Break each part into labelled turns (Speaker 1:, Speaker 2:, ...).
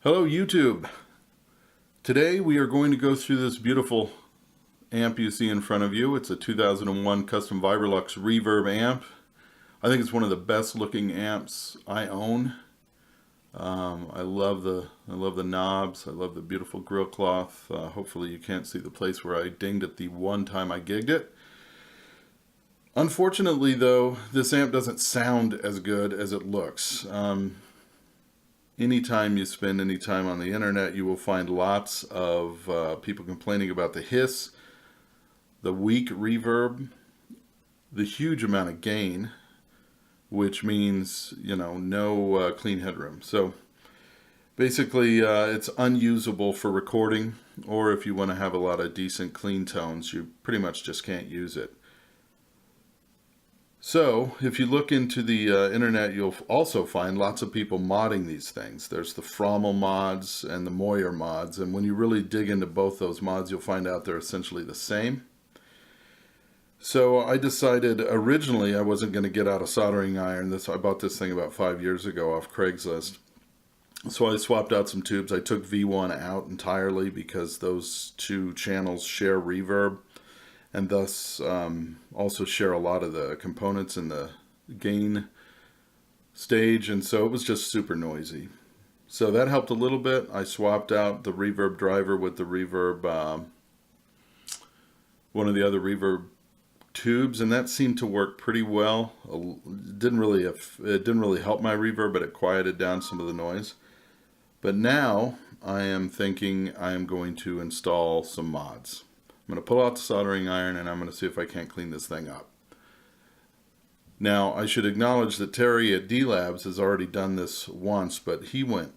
Speaker 1: Hello YouTube. Today we are going to go through this beautiful amp you see in front of you. It's a 2001 Custom Vibrolux reverb amp. I think it's one of the best looking amps I own. I love the knobs. I love the beautiful grill cloth. Hopefully you can't see the place where I dinged it the one time I gigged it. Unfortunately though, this amp doesn't sound as good as it looks. Anytime you spend any time on the internet, you will find lots of people complaining about the hiss, the weak reverb, the huge amount of gain, which means, no clean headroom. So basically, it's unusable for recording, or if you want to have a lot of decent clean tones, you pretty much just can't use it. So, if you look into the internet, you'll also find lots of people modding these things. There's the Fromel mods and the Moyer mods, and when you really dig into both those mods, you'll find out they're essentially the same. So I decided originally I wasn't going to get out a soldering iron. I bought this thing about 5 years ago off Craigslist. So I swapped out some tubes. I took V1 out entirely because those two channels share reverb, and thus also share a lot of the components in the gain stage, and so it was just super noisy. So that helped a little bit. I swapped out the reverb driver with the reverb, one of the other reverb tubes, and that seemed to work pretty well. It didn't really help my reverb, but it quieted down some of the noise. But now I am thinking I am going to install some mods. I'm going to pull out the soldering iron and I'm going to see if I can't clean this thing up. Now, I should acknowledge that Terry at D-Labs has already done this once, but he went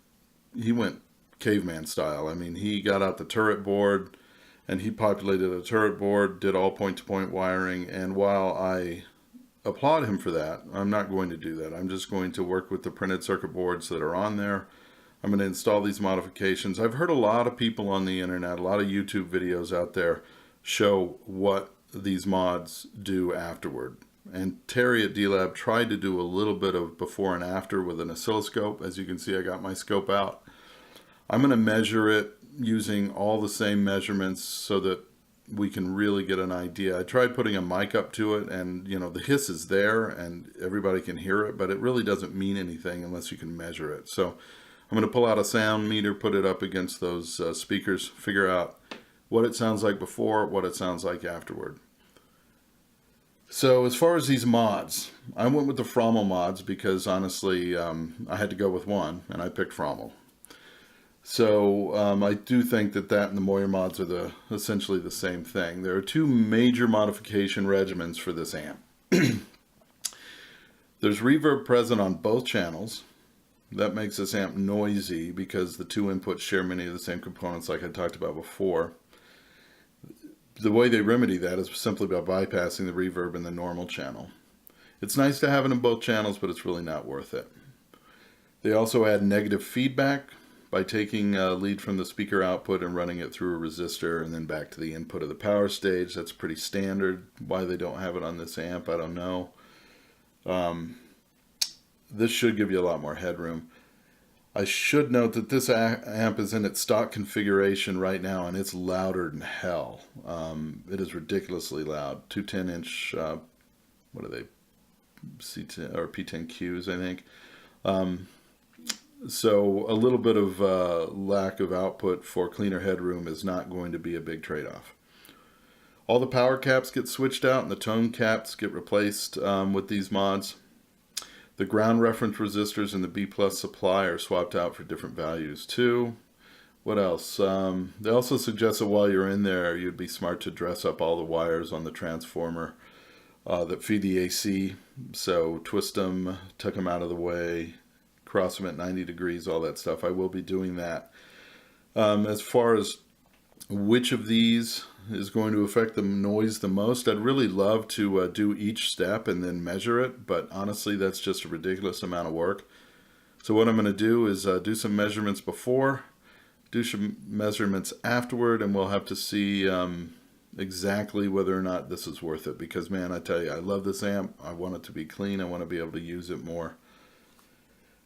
Speaker 1: caveman style. I mean, he got out the turret board and he populated a turret board, did all point-to-point wiring, and while I applaud him for that, I'm not going to do that. I'm just going to work with the printed circuit boards that are on there. I'm going to install these modifications. I've heard a lot of people on the internet, a lot of YouTube videos out there show what these mods do afterward. And Terry at D-Lab tried to do a little bit of before and after with an oscilloscope. As you can see, I got my scope out. I'm going to measure it using all the same measurements so that we can really get an idea. I tried putting a mic up to it, and the hiss is there and everybody can hear it, but it really doesn't mean anything unless you can measure it. So I'm going to pull out a sound meter, put it up against those speakers, figure out what it sounds like before, what it sounds like afterward. So as far as these mods, I went with the Fromel mods because honestly, I had to go with one, and I picked Fromel. So I do think that and the Moyer mods are essentially the same thing. There are two major modification regimens for this amp. There's reverb present on both channels. That makes this amp noisy because the two inputs share many of the same components like I talked about before. The way they remedy that is simply by bypassing the reverb in the normal channel. It's nice to have it in both channels, but it's really not worth it. They also add negative feedback by taking a lead from the speaker output and running it through a resistor and then back to the input of the power stage. That's pretty standard. Why they don't have it on this amp, I don't know. This should give you a lot more headroom. I should note that this amp is in its stock configuration right now, and it's louder than hell. It is ridiculously loud. Two 10-inch, what are they, C10 or P10Qs, I think. So a little bit of lack of output for cleaner headroom is not going to be a big trade-off. All the power caps get switched out, and the tone caps get replaced with these mods. The ground reference resistors in the B+ supply are swapped out for different values too. What else? They also suggest that while you're in there, you'd be smart to dress up all the wires on the transformer that feed the AC. So twist them, tuck them out of the way, cross them at 90 degrees, all that stuff. I will be doing that. As far as which of these is going to affect the noise the most, I'd really love to do each step and then measure it, but honestly that's just a ridiculous amount of work. So what I'm going to do is do some measurements before, do some measurements afterward, and we'll have to see exactly whether or not this is worth it, because man, I tell you, I love this amp. I want it to be clean. I want to be able to use it more.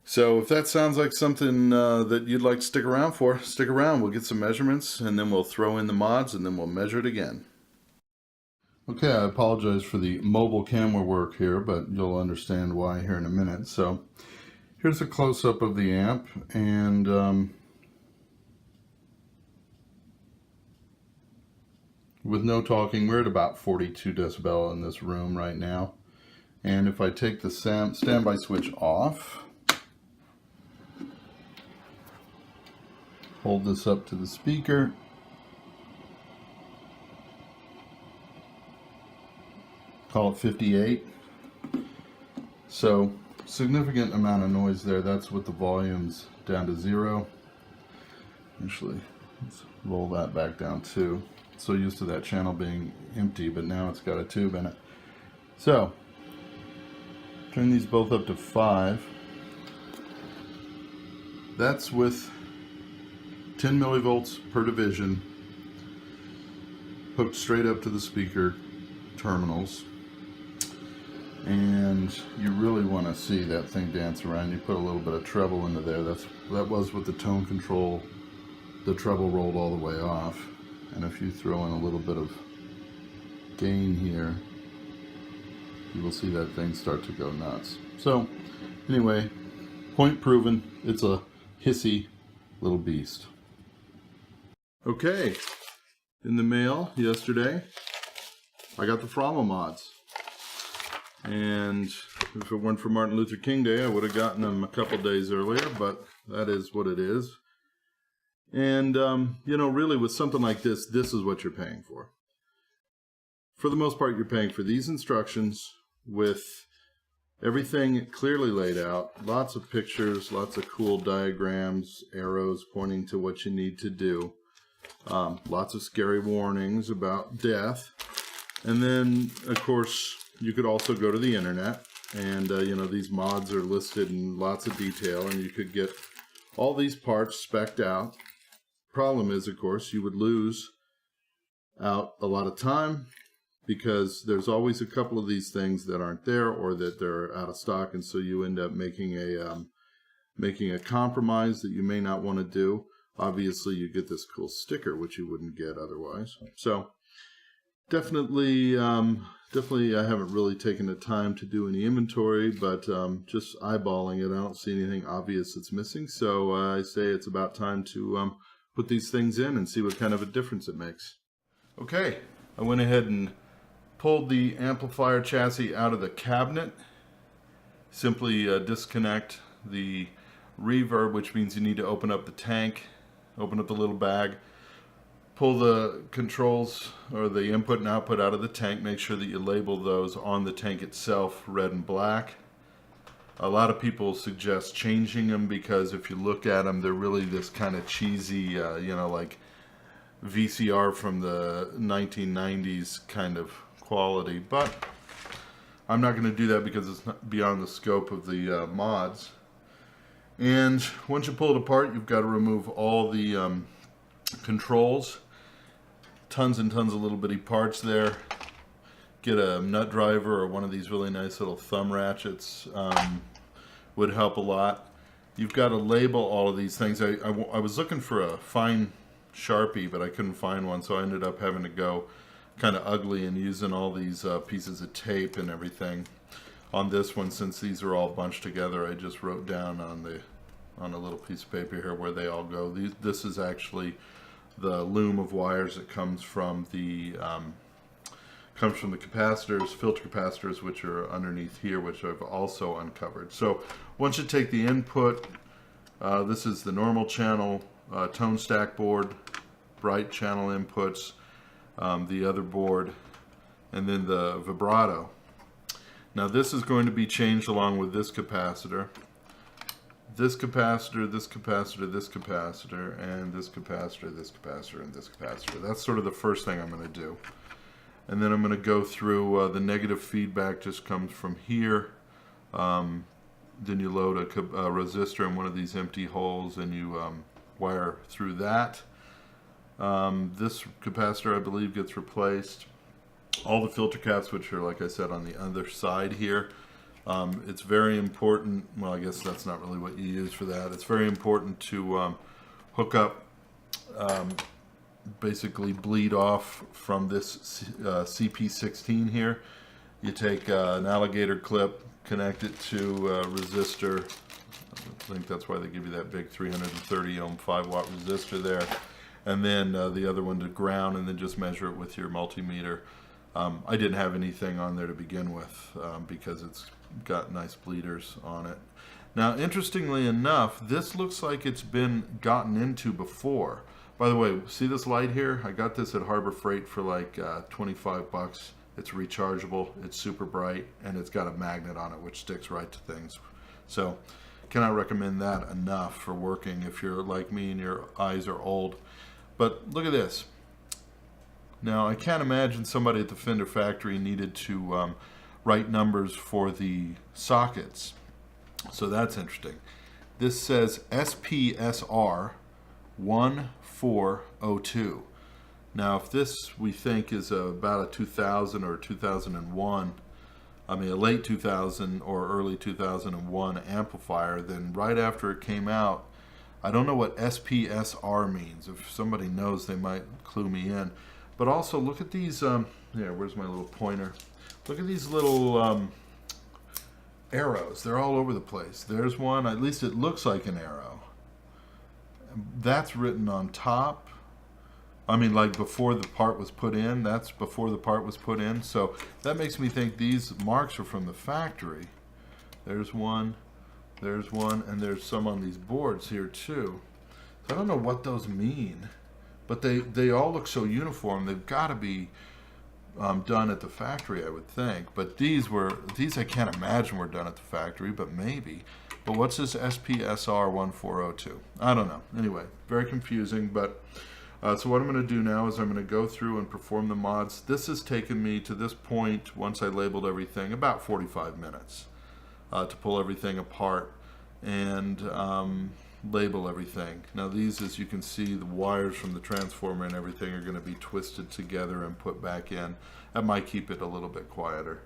Speaker 1: So if that sounds like something that you'd like to stick around for, stick around. We'll get some measurements and then we'll throw in the mods and then we'll measure it again. Okay, I apologize for the mobile camera work here, but you'll understand why here in a minute. So here's a close-up of the amp, and with no talking, we're at about 42 decibel in this room right now. And if I take the standby switch off, hold this up to the speaker, call it 58. So significant amount of noise there. That's with the volumes down to 0. Actually, let's roll that back down too. So used to that channel being empty, but now it's got a tube in it. So turn these both up to 5. That's with 10 millivolts per division hooked straight up to the speaker terminals. And you really want to see that thing dance around. You put a little bit of treble into there. That was with the tone control. The treble rolled all the way off. And if you throw in a little bit of gain here, you will see that thing start to go nuts. So anyway, point proven. It's a hissy little beast. Okay, in the mail yesterday, I got the Fromel mods. And if it weren't for Martin Luther King Day, I would have gotten them a couple days earlier, but that is what it is. And, you know, really with something like this, this is what you're paying for. For the most part, you're paying for these instructions with everything clearly laid out, lots of pictures, lots of cool diagrams, arrows pointing to what you need to do, lots of scary warnings about death. And then, of course, you could also go to the internet and, you know, these mods are listed in lots of detail and you could get all these parts spec'd out. Problem is, of course, you would lose out a lot of time because there's always a couple of these things that aren't there or that they're out of stock, and so you end up making a compromise that you may not want to do. Obviously, you get this cool sticker, which you wouldn't get otherwise. So definitely, I haven't really taken the time to do any inventory, but just eyeballing it, I don't see anything obvious that's missing. So I say it's about time to put these things in and see what kind of a difference it makes. Okay, I went ahead and pulled the amplifier chassis out of the cabinet. Simply disconnect the reverb, which means you need to open up the tank, open up the little bag, pull the controls or the input and output out of the tank. Make sure that you label those on the tank itself, red and black. A lot of people suggest changing them because if you look at them, they're really this kind of cheesy, you know, like VCR from the 1990s kind of quality. But I'm not going to do that because it's not beyond the scope of the mods. And once you pull it apart, you've got to remove all the controls. Tons and tons of little bitty parts there. Get a nut driver or one of these really nice little thumb ratchets would help a lot. You've got to label all of these things. I was looking for a fine Sharpie, but I couldn't find one, so I ended up having to go kind of ugly and using all these pieces of tape and everything. On this one, since these are all bunched together, I just wrote down on a little piece of paper here where they all go. This is actually the loom of wires that comes from the capacitors, filter capacitors, which are underneath here, which I've also uncovered. So once you take the input, this is the normal channel, tone stack board, bright channel inputs, the other board, and then the vibrato. Now this is going to be changed along with this capacitor, this capacitor, this capacitor, this capacitor, and this capacitor, this capacitor, and this capacitor. That's sort of the first thing I'm going to do. And then I'm going to go through the negative feedback just comes from here. Then you load a resistor in one of these empty holes and you wire through that. This capacitor, I believe, gets replaced. All the filter caps, which are, like I said, on the other side here, It's very important, well, I guess that's not really what you use for that. It's very important to hook up, basically bleed off from this CP16 here. You take an alligator clip, connect it to a resistor. I think that's why they give you that big 330 ohm 5-watt resistor there. And then the other one to ground, and then just measure it with your multimeter. I didn't have anything on there to begin with because it's got nice bleeders on it. Now, interestingly enough, this looks like it's been gotten into before. By the way, see this light here? I got this at Harbor Freight for like 25 bucks. It's rechargeable, it's super bright, and it's got a magnet on it which sticks right to things. So, cannot recommend that enough for working if you're like me and your eyes are old. But look at this. Now, I can't imagine somebody at the Fender factory needed to write numbers for the sockets. So that's interesting. This says SPSR 1402. Now, if this we think is about a 2000 or 2001, I mean a late 2000 or early 2001 amplifier, then right after it came out, I don't know what SPSR means. If somebody knows, they might clue me in. But also, look at these, yeah, where's my little pointer? Look at these little arrows. They're all over the place. There's one, at least it looks like an arrow. That's written on top. I mean, like before the part was put in. That's before the part was put in. So that makes me think these marks are from the factory. There's one, and there's some on these boards here too. So I don't know what those mean. But they all look so uniform. They've got to be done at the factory, I would think. But these I can't imagine were done at the factory, but maybe. But what's this SPSR 1402? I don't know. Anyway, very confusing. But so what I'm going to do now is I'm going to go through and perform the mods. This has taken me to this point, once I labeled everything, about 45 minutes to pull everything apart and label everything. Now these, as you can see, the wires from the transformer and everything are going to be twisted together and put back in. That might keep it a little bit quieter.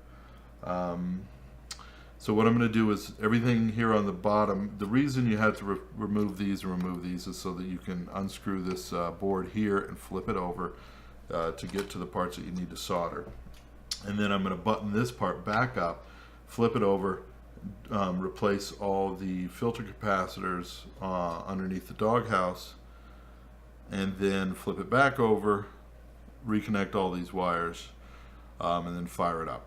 Speaker 1: So what I'm going to do is everything here on the bottom, the reason you had to remove these is so that you can unscrew this board here and flip it over to get to the parts that you need to solder. And then I'm going to button this part back up, flip it over, replace all the filter capacitors underneath the doghouse, and then flip it back over, reconnect all these wires, and then fire it up.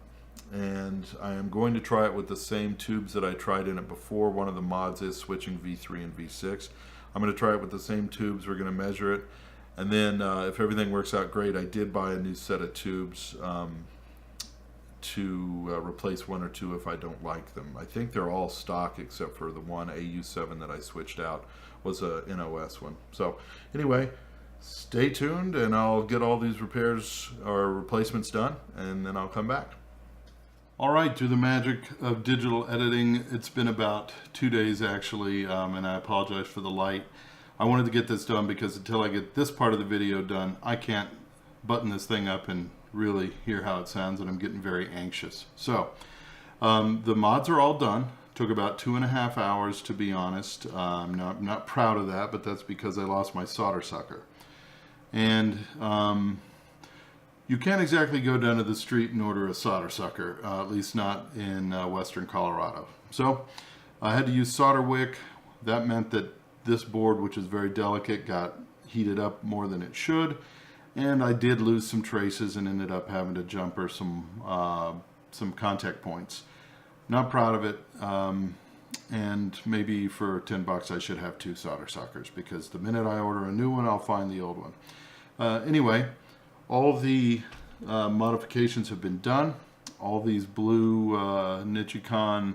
Speaker 1: And I am going to try it with the same tubes that I tried in it before. One of the mods is switching V3 and V6. I'm going to try it with the same tubes. We're going to measure it, and then if everything works out great, I did buy a new set of tubes to replace one or two if I don't like them. I think they're all stock except for the one AU7 that I switched out was a NOS one. So anyway, stay tuned and I'll get all these repairs or replacements done, and then I'll come back. All right, through the magic of digital editing, it's been about 2 days actually, and I apologize for the light. I wanted to get this done because until I get this part of the video done, I can't button this thing up and really hear how it sounds, and I'm getting very anxious. So the mods are all done. Took about 2.5 hours, to be honest. I'm not proud of that, but that's because I lost my solder sucker. And you can't exactly go down to the street and order a solder sucker, at least not in western Colorado. So I had to use solder wick. That meant that this board, which is very delicate, got heated up more than it should. And I did lose some traces and ended up having to jumper some contact points. Not proud of it, and maybe for 10 bucks I should have 2 solder suckers, because the minute I order a new one, I'll find the old one. Anyway, all the modifications have been done. All these blue Nichicon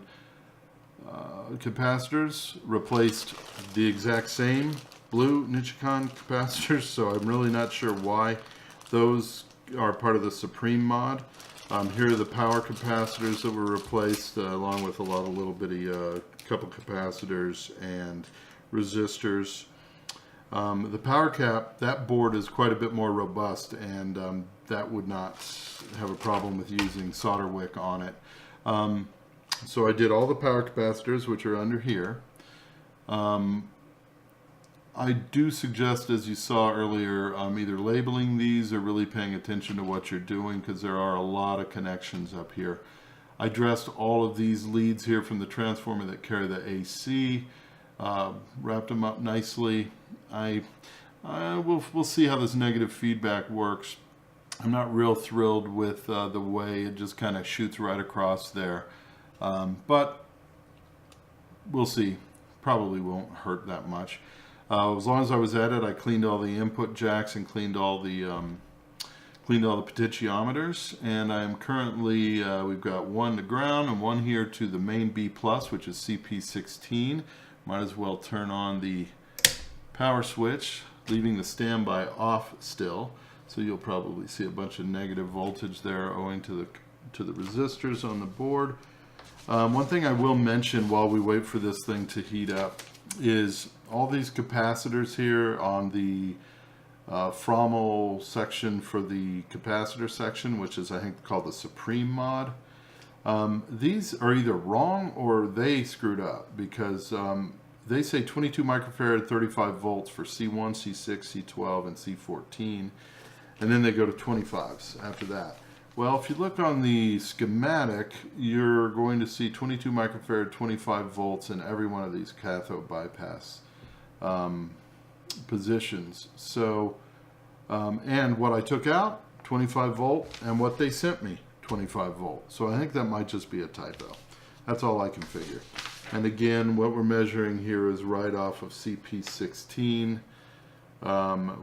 Speaker 1: capacitors replaced the exact same blue Nichicon capacitors, so I'm really not sure why those are part of the Supreme mod. Here are the power capacitors that were replaced, along with a lot of little bitty couple capacitors and resistors. The power cap, that board is quite a bit more robust, and that would not have a problem with using solder wick on it. So I did all the power capacitors, which are under here. I do suggest, as you saw earlier, either labeling these or really paying attention to what you're doing, because there are a lot of connections up here. I dressed all of these leads here from the transformer that carry the AC, wrapped them up nicely. We'll see how this negative feedback works. I'm not real thrilled with the way it just kind of shoots right across there, but we'll see. Probably won't hurt that much. As long as I was at it, I cleaned all the input jacks and cleaned all the potentiometers, and I'm currently we've got one to ground and one here to the main B plus, which is CP16. Might as well turn on the power switch, leaving the standby off still. So you'll probably see a bunch of negative voltage there owing to the resistors on the board. One thing I will mention while we wait for this thing to heat up is all these capacitors here on the Fromel section for the capacitor section, which is I think called the Supreme mod. These are either wrong or they screwed up, because they say 22 microfarad 35 volts for C1, C6, C12, and C14, and then they go to 25s after that. Well, if you look on the schematic, you're going to see 22 microfarad 25 volts in every one of these cathode bypass positions. So, and what I took out, 25 volt, and what they sent me, 25 volt. So I think that might just be a typo. That's all I can figure. And again, what we're measuring here is right off of CP16,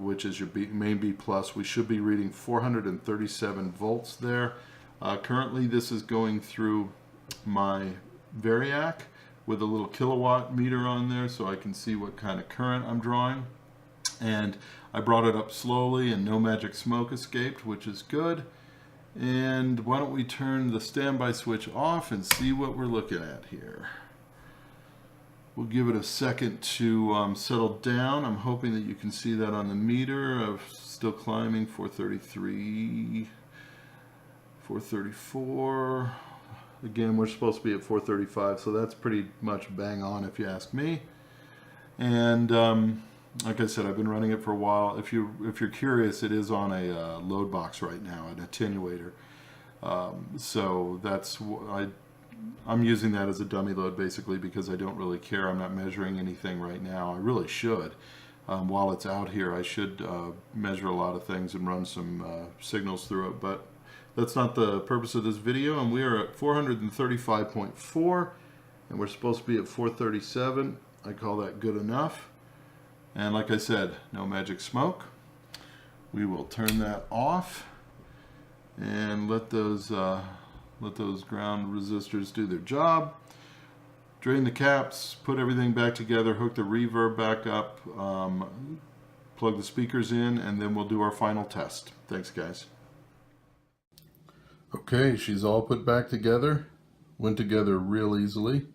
Speaker 1: which is your main B plus. We should be reading 437 volts there. Currently this is going through my Variac with a little kilowatt meter on there, so I can see what kind of current I'm drawing. And I brought it up slowly and no magic smoke escaped, which is good. And why don't we turn the standby switch off and see what we're looking at here. We'll give it a second to settle down. I'm hoping that you can see that on the meter of still climbing, 433, 434. Again, we're supposed to be at 435, so that's pretty much bang on if you ask me. And like I said, I've been running it for a while. If you're curious, it is on a load box right now, an attenuator. So that's I'm using that as a dummy load basically because I don't really care. I'm not measuring anything right now. I really should. While it's out here, I should measure a lot of things and run some signals through it, but that's not the purpose of this video. And we are at 435.4 and we're supposed to be at 437. I call that good enough. And like I said, no magic smoke. We will turn that off and let those ground resistors do their job. Drain the caps, put everything back together, hook the reverb back up, plug the speakers in, and then we'll do our final test. Thanks, guys. Okay, she's all put back together. Went together real easily.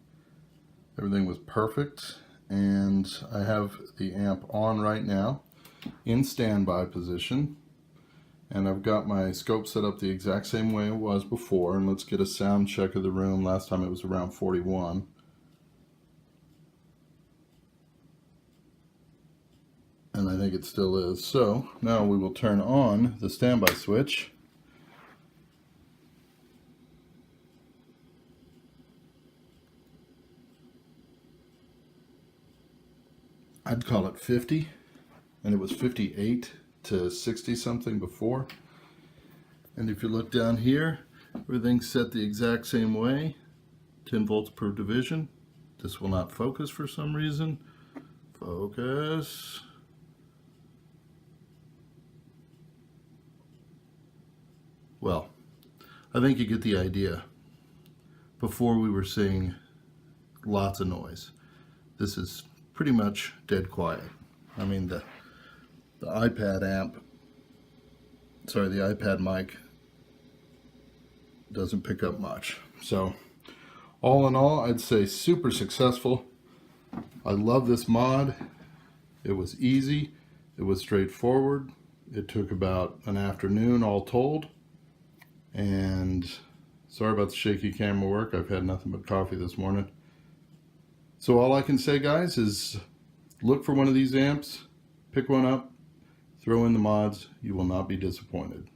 Speaker 1: Everything was perfect. And I have the amp on right now in standby position. And I've got my scope set up the exact same way it was before. And let's get a sound check of the room. Last time it was around 41. And I think it still is. So now we will turn on the standby switch. I'd call it 50, and it was 58 to 60 something before. And if you look down here, everything's set the exact same way, 10 volts per division. This will not focus for some reason. Focus. Well, I think you get the idea. Before we were seeing lots of noise. This is pretty much dead quiet. I mean, the iPad mic doesn't pick up much. So all in all, I'd say super successful. I love this mod. It was easy. It was straightforward. It took about an afternoon all told. And Sorry about the shaky camera work. I've had nothing but coffee this morning. So all I can say, guys, is look for one of these amps, pick one up, throw in the mods. You will not be disappointed.